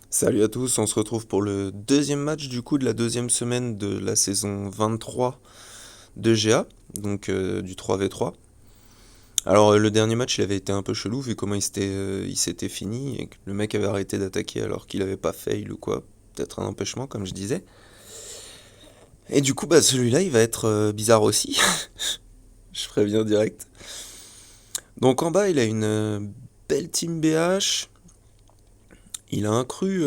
Salut à tous, on se retrouve pour le deuxième match du coup de la deuxième semaine de la saison 23 de GA, donc du 3v3. Alors le dernier match il avait été un peu chelou vu comment il s'était fini et que le mec avait arrêté d'attaquer alors qu'il avait pas fail ou quoi, peut-être un empêchement comme je disais. Et du coup bah celui-là il va être bizarre aussi, je préviens direct. Donc en bas il a une belle team BH, il a un cru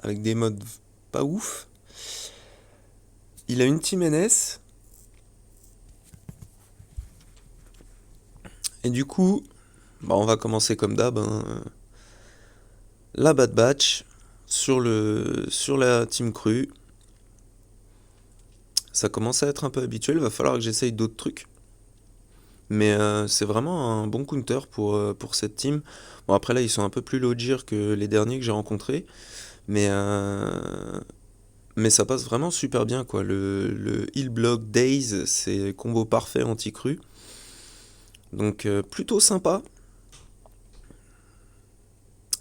avec des modes pas ouf. Il a une team NS. Et du coup, bah on va commencer comme d'hab, hein, la Bad Batch sur la team crue. Ça commence à être un peu habituel, va falloir que j'essaye d'autres trucs. Mais c'est vraiment un bon counter pour cette team. Bon après là ils sont un peu plus low gear que les derniers que j'ai rencontrés. Mais, mais ça passe vraiment super bien quoi. Le heal block Daze c'est combo parfait anti-cru. Donc plutôt sympa.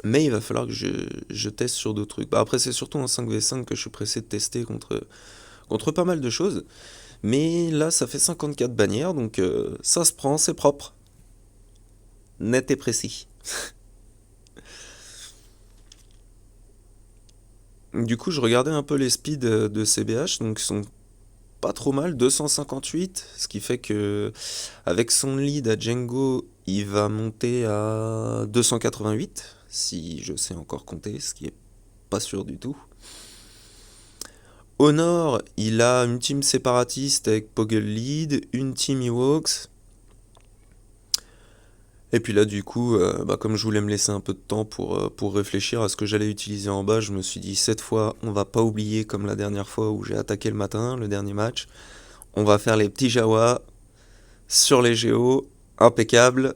Mais il va falloir que je teste sur d'autres trucs. Bah après, c'est surtout en 5v5 que je suis pressé de tester contre pas mal de choses. Mais là, ça fait 54 bannières, donc ça se prend, c'est propre. Net et précis. Du coup, je regardais un peu les speeds de CBH, donc ils sont pas trop mal, 258, ce qui fait que avec son lead à Django, il va monter à 288, si je sais encore compter, ce qui est pas sûr du tout. Au nord, il a une team séparatiste avec Poggle Lead, une team Ewoks. Et puis là, du coup, bah, comme je voulais me laisser un peu de temps pour réfléchir à ce que j'allais utiliser en bas, je me suis dit, cette fois, on va pas oublier comme la dernière fois où j'ai attaqué le matin, le dernier match. On va faire les petits Jawa sur les géos, impeccable.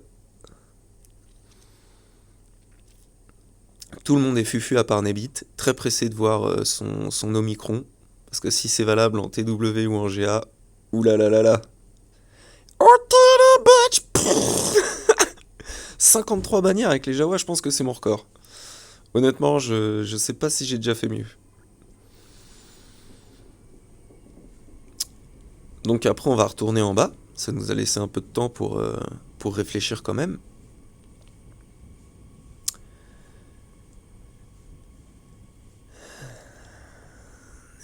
Tout le monde est fufu à part Nebit, très pressé de voir son Omicron. Parce que si c'est valable en TW ou en GA, oulalalala. Ok, bitch! 53 bannières avec les Jawa, je pense que c'est mon record. Honnêtement, je sais pas si j'ai déjà fait mieux. Donc après, on va retourner en bas. Ça nous a laissé un peu de temps pour réfléchir quand même.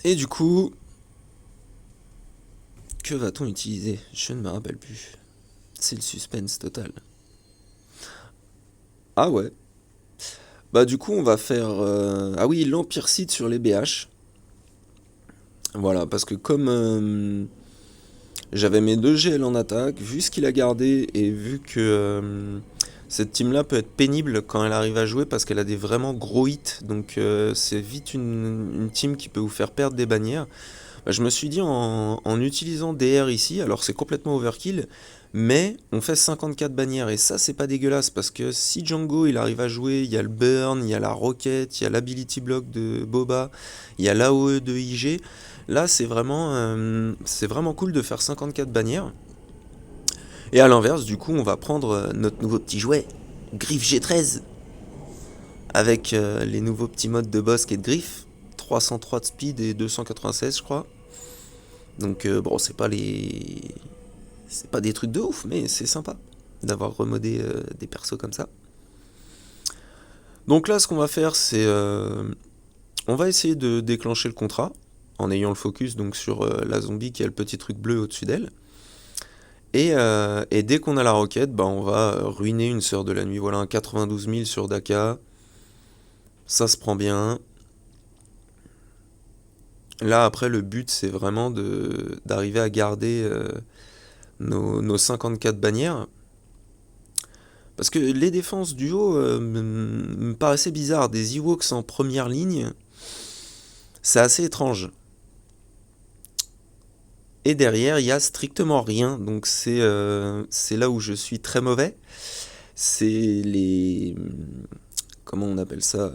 Et du coup, que va-t-on utiliser? Je ne me rappelle plus. C'est le suspense total. Ah ouais. Bah du coup, on va faire... Ah oui, l'Empire Sith sur les BH. Voilà, parce que comme j'avais mes deux GL en attaque, vu ce qu'il a gardé et vu que cette team-là peut être pénible quand elle arrive à jouer parce qu'elle a des vraiment gros hits, donc c'est vite une team qui peut vous faire perdre des bannières. Bah, je me suis dit en utilisant DR ici, alors c'est complètement overkill, mais on fait 54 bannières et ça c'est pas dégueulasse parce que si Django il arrive à jouer, il y a le burn, il y a la rocket, il y a l'ability block de Boba, il y a l'AOE de IG. Là c'est vraiment cool de faire 54 bannières. Et à l'inverse, du coup, on va prendre notre nouveau petit jouet, Griffe G13, avec les nouveaux petits modes de boss qui est de griffe, 303 de speed et 296 je crois. Donc bon, c'est pas des trucs de ouf, mais c'est sympa d'avoir remodé des persos comme ça. Donc là, ce qu'on va faire, c'est on va essayer de déclencher le contrat en ayant le focus donc sur la zombie qui a le petit truc bleu au-dessus d'elle. Et dès qu'on a la roquette, bah, on va ruiner une sœur de la nuit. Voilà un 92 000 sur Daka. Ça se prend bien. Là, après, le but, c'est vraiment d'arriver à garder nos 54 bannières. Parce que les défenses du haut me paraissaient bizarres. Des Ewoks en première ligne, c'est assez étrange. Et derrière, il y a strictement rien. Donc c'est là où je suis très mauvais. C'est les... Comment on appelle ça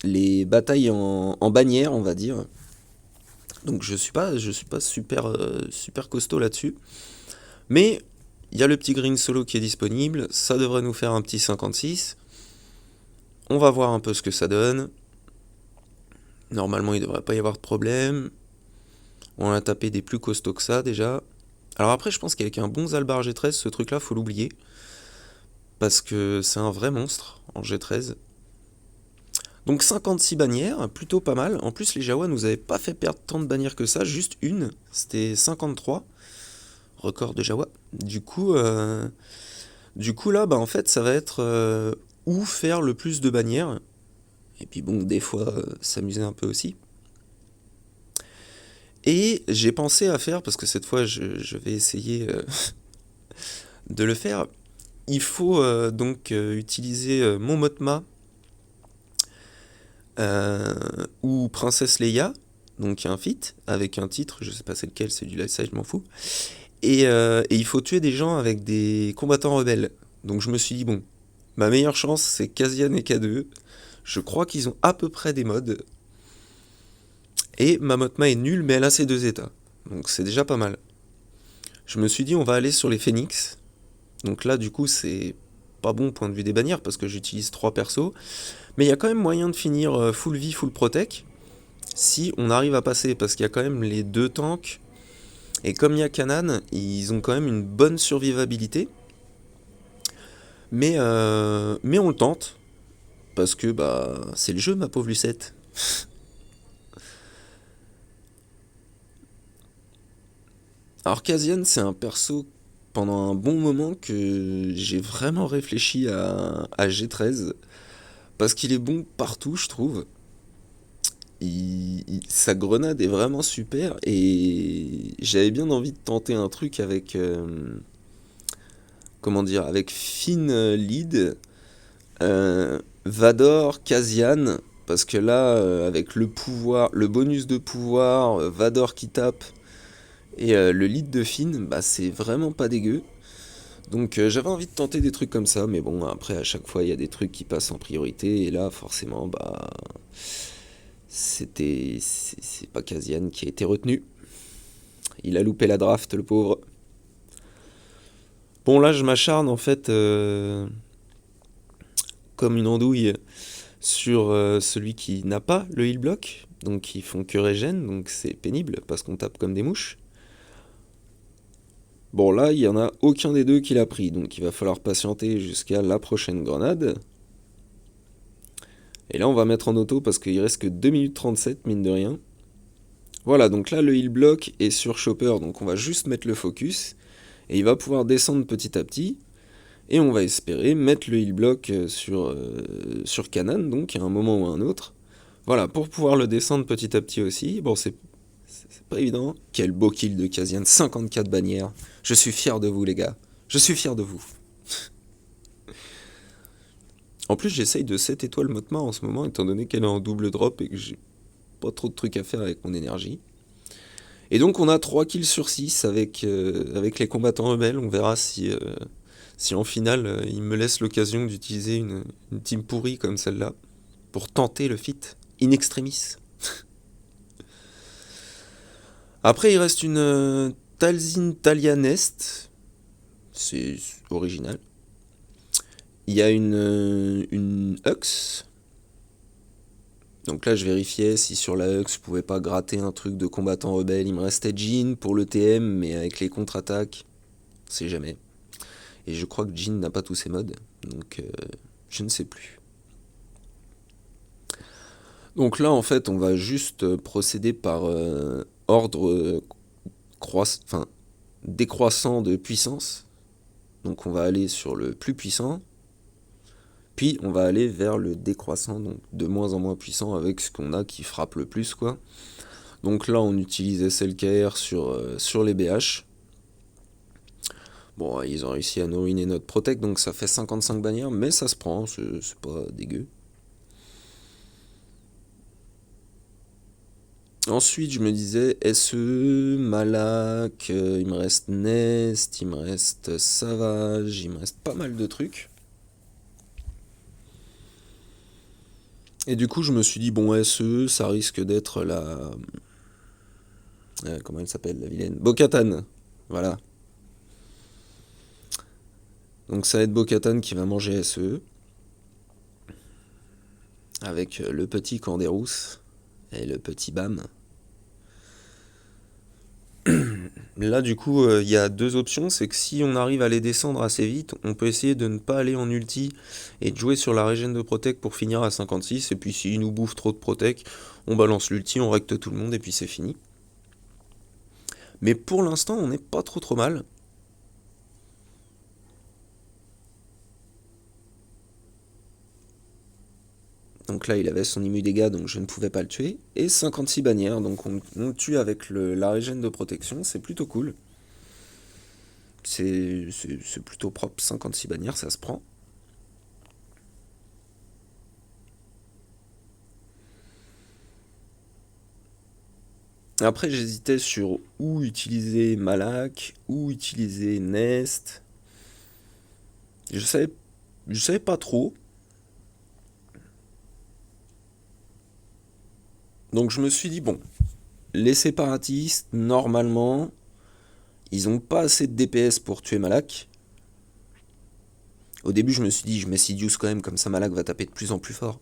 les batailles en bannière, on va dire. Donc je suis pas super, super costaud là-dessus. Mais Il y a le petit green solo qui est disponible, ça devrait nous faire un petit 56. On va voir un peu ce que ça donne. Normalement, il ne devrait pas y avoir de problème. On a tapé des plus costauds que ça déjà. Alors après, je pense qu'avec un bon Zalbar G13, ce truc-là, faut l'oublier. Parce que c'est un vrai monstre en G13. Donc 56 bannières, plutôt pas mal. En plus, les Jawa nous avaient pas fait perdre tant de bannières que ça, juste une. C'était 53. Record de Jawa. Du coup là, bah en fait, ça va être où faire le plus de bannières. Et puis bon, des fois, s'amuser un peu aussi. Et j'ai pensé à faire, parce que cette fois, je vais essayer de le faire. Il faut donc utiliser mon Motma ou Princesse Leia, donc un feat avec un titre, je sais pas c'est lequel, c'est du life size, je m'en fous. Et il faut tuer des gens avec des combattants rebelles. Donc je me suis dit, bon, ma meilleure chance c'est Kazian et K2. Je crois qu'ils ont à peu près des modes. Et ma Motma est nulle, mais elle a ses deux états. Donc c'est déjà pas mal. Je me suis dit, on va aller sur les Phoenix. Donc là, du coup, c'est pas bon au point de vue des bannières parce que j'utilise 3 persos. Mais il y a quand même moyen de finir full vie, full protec si on arrive à passer. Parce qu'il y a quand même les 2 tanks. Et comme il y a Kanan, ils ont quand même une bonne survivabilité. Mais on le tente. Parce que bah c'est le jeu, ma pauvre Lucette. Alors Kazian, c'est un perso pendant un bon moment que j'ai vraiment réfléchi à G13. Parce qu'il est bon partout, je trouve. Sa grenade est vraiment super et j'avais bien envie de tenter un truc avec comment dire, avec Finn lead, Vador, Kazian, parce que là avec le pouvoir, le bonus de pouvoir, Vador qui tape et le lead de Finn, bah c'est vraiment pas dégueu. Donc j'avais envie de tenter des trucs comme ça, mais bon après à chaque fois il y a des trucs qui passent en priorité et là forcément bah c'est pas Kazian qui a été retenu. Il a loupé la draft, le pauvre. Bon, là, je m'acharne, en fait, comme une andouille, sur celui qui n'a pas le heal block. Donc, ils font que régène, donc c'est pénible, parce qu'on tape comme des mouches. Bon, là, il y en a aucun des deux qui l'a pris, donc il va falloir patienter jusqu'à la prochaine grenade. Et là, on va mettre en auto, parce qu'il reste que 2 minutes 37, mine de rien. Voilà, donc là, le heal block est sur Chopper, donc on va juste mettre le focus. Et il va pouvoir descendre petit à petit. Et on va espérer mettre le heal block sur Kanan, donc à un moment ou à un autre. Voilà, pour pouvoir le descendre petit à petit aussi. Bon, c'est pas évident. Quel beau kill de Kazian, 54 bannières. Je suis fier de vous, les gars. Je suis fier de vous. En plus, j'essaye de 7 étoiles Motma en ce moment, étant donné qu'elle est en double drop et que j'ai pas trop de trucs à faire avec mon énergie. Et donc, on a 3 kills sur 6 avec les combattants rebelles. On verra si en finale, il me laisse l'occasion d'utiliser une team pourrie comme celle-là pour tenter le feat in extremis. Après, il reste une Talzin Talianest. C'est original. Il y a une Hux. Donc là, je vérifiais si sur la Hux, je pouvais pas gratter un truc de combattant rebelle. Il me restait Jin pour le TM, mais avec les contre-attaques, on sait jamais. Et je crois que Jin n'a pas tous ses modes, donc je ne sais plus. Donc là, en fait, on va juste procéder par ordre décroissant de puissance. Donc on va aller sur le plus puissant, puis on va aller vers le décroissant, donc de moins en moins puissant avec ce qu'on a qui frappe le plus, quoi. Donc là, on utilise SLKR sur les BH. Bon, ils ont réussi à nous ruiner notre protect, donc ça fait 55 bannières, mais ça se prend, c'est pas dégueu. Ensuite, je me disais SE, Malak, il me reste Nest, il me reste Savage, il me reste pas mal de trucs. Et du coup, je me suis dit, bon, SE, ça risque d'être la. Comment elle s'appelle, la vilaine Bo-Katan. Voilà. Donc ça va être Bo-Katan qui va manger SE, avec le petit Canderous et le petit Bam. Là, du coup, il y a deux options. C'est que si on arrive à les descendre assez vite, on peut essayer de ne pas aller en ulti et de jouer sur la régène de protec pour finir à 56. Et puis, s'ils nous bouffent trop de protec, on balance l'ulti, on recte tout le monde et puis c'est fini. Mais pour l'instant, on n'est pas trop mal. Donc là, il avait son immu dégâts, donc je ne pouvais pas le tuer. Et 56 bannières, donc on le tue avec la régène de protection, c'est plutôt cool. C'est plutôt propre, 56 bannières, ça se prend. Après, j'hésitais sur où utiliser Malak, où utiliser Nest. Je savais, je savais pas trop. Donc je me suis dit, bon, les séparatistes, normalement, ils ont pas assez de DPS pour tuer Malak. Au début, je me suis dit, je mets Sidious quand même, comme ça Malak va taper de plus en plus fort.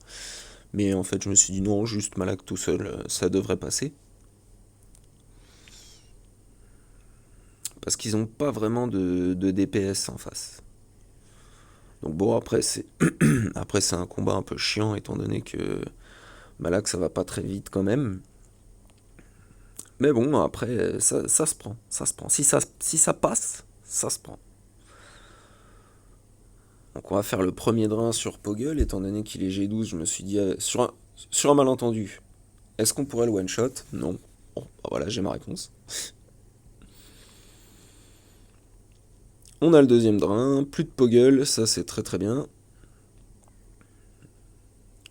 Mais en fait, je me suis dit, non, juste Malak tout seul, ça devrait passer. Parce qu'ils ont pas vraiment de DPS en face. Donc bon, après, après, c'est un combat un peu chiant, étant donné que Malak, ça va pas très vite quand même. Mais bon, après, ça se prend. Ça se prend. Si ça passe, ça se prend. Donc on va faire le premier drain sur Poggle, étant donné qu'il est G12, je me suis dit, sur un malentendu, est-ce qu'on pourrait le one-shot? Non. Bon, bah voilà, j'ai ma réponse. On a le deuxième drain, plus de Poggle, ça c'est très très bien.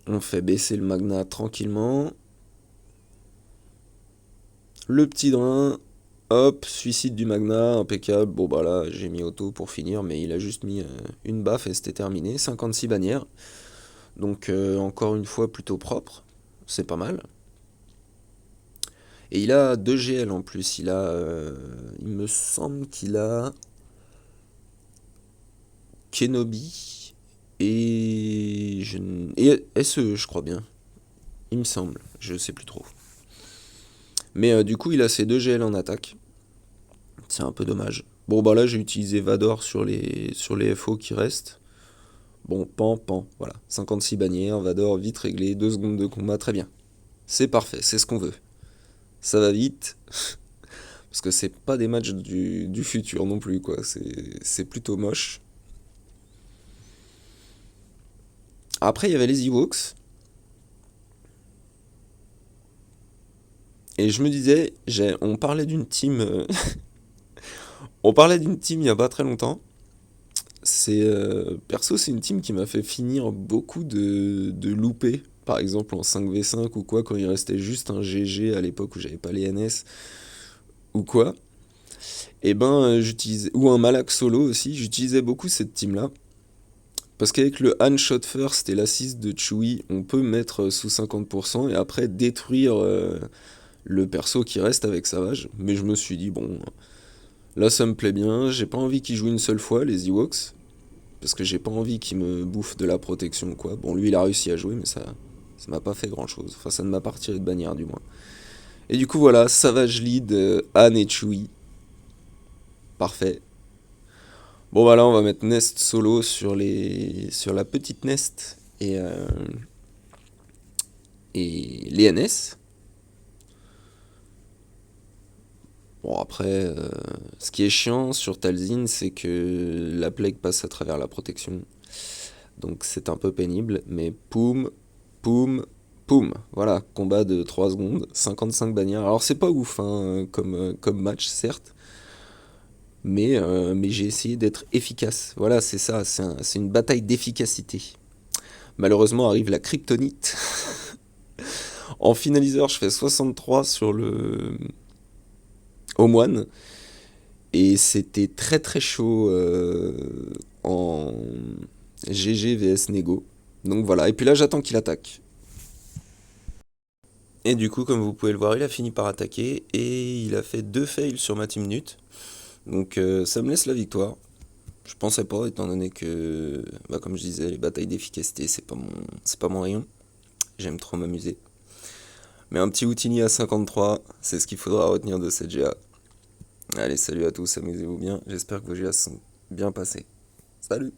On fait baisser le Magna tranquillement. Le petit drain, hop, suicide du Magna, impeccable. Bon bah là, j'ai mis auto pour finir, mais il a juste mis une baffe et c'était terminé. 56 bannières. Donc encore une fois, plutôt propre. C'est pas mal. Et il a 2 GL en plus. Il me semble qu'il a Kenobi et SE, je crois bien. Il me semble. Je sais plus trop. Mais du coup, il a ses 2 GL en attaque. C'est un peu dommage. Bon, bah là, j'ai utilisé Vador sur les FO qui restent. Bon, pan, voilà. 56 bannières, Vador, vite réglé, 2 secondes de combat, très bien. C'est parfait, c'est ce qu'on veut. Ça va vite, parce que c'est pas des matchs du futur non plus, quoi. C'est plutôt moche. Après, il y avait les Ewoks. Et je me disais, on parlait d'une team. On parlait d'une team il y a pas très longtemps. Perso, c'est une team qui m'a fait finir beaucoup de loupés. Par exemple en 5v5 ou quoi, quand il restait juste un GG à l'époque où j'avais pas les NS ou quoi. Et ben, j'utilisais. Ou un Malak solo aussi, j'utilisais beaucoup cette team-là. Parce qu'avec le hand shot first et l'assist de Chewie, on peut mettre sous 50% et après détruire le perso qui reste avec Savage. Mais je me suis dit, bon, là ça me plaît bien, j'ai pas envie qu'il joue une seule fois, les Ewoks. Parce que j'ai pas envie qu'il me bouffe de la protection ou quoi. Bon, lui il a réussi à jouer, mais ça m'a pas fait grand chose. Enfin, ça ne m'a pas retiré de bannière du moins. Et du coup, voilà, Savage lead, Han et Chewie. Parfait. Bon, bah là, on va mettre Nest solo sur la petite Nest et les NS. Bon, après, ce qui est chiant sur Talzin, c'est que la plague passe à travers la protection. Donc c'est un peu pénible, mais poum, poum, poum. Voilà, combat de 3 secondes, 55 bannières. Alors c'est pas ouf hein, comme match, certes, mais j'ai essayé d'être efficace. Voilà, c'est ça, c'est une bataille d'efficacité. Malheureusement arrive la kryptonite. En finaliseur, je fais 63 au moine. Et c'était très très chaud en GG vs Nego. Donc voilà, et puis là j'attends qu'il attaque. Et du coup, comme vous pouvez le voir, il a fini par attaquer et il a fait 2 fails sur ma team nut. Donc ça me laisse la victoire. Je pensais pas, étant donné que, bah, comme je disais, les batailles d'efficacité, c'est pas mon rayon. J'aime trop m'amuser. Mais un petit Houdini à 53, c'est ce qu'il faudra retenir de cette GA. Allez, salut à tous, amusez-vous bien. J'espère que vos GA sont bien passés. Salut!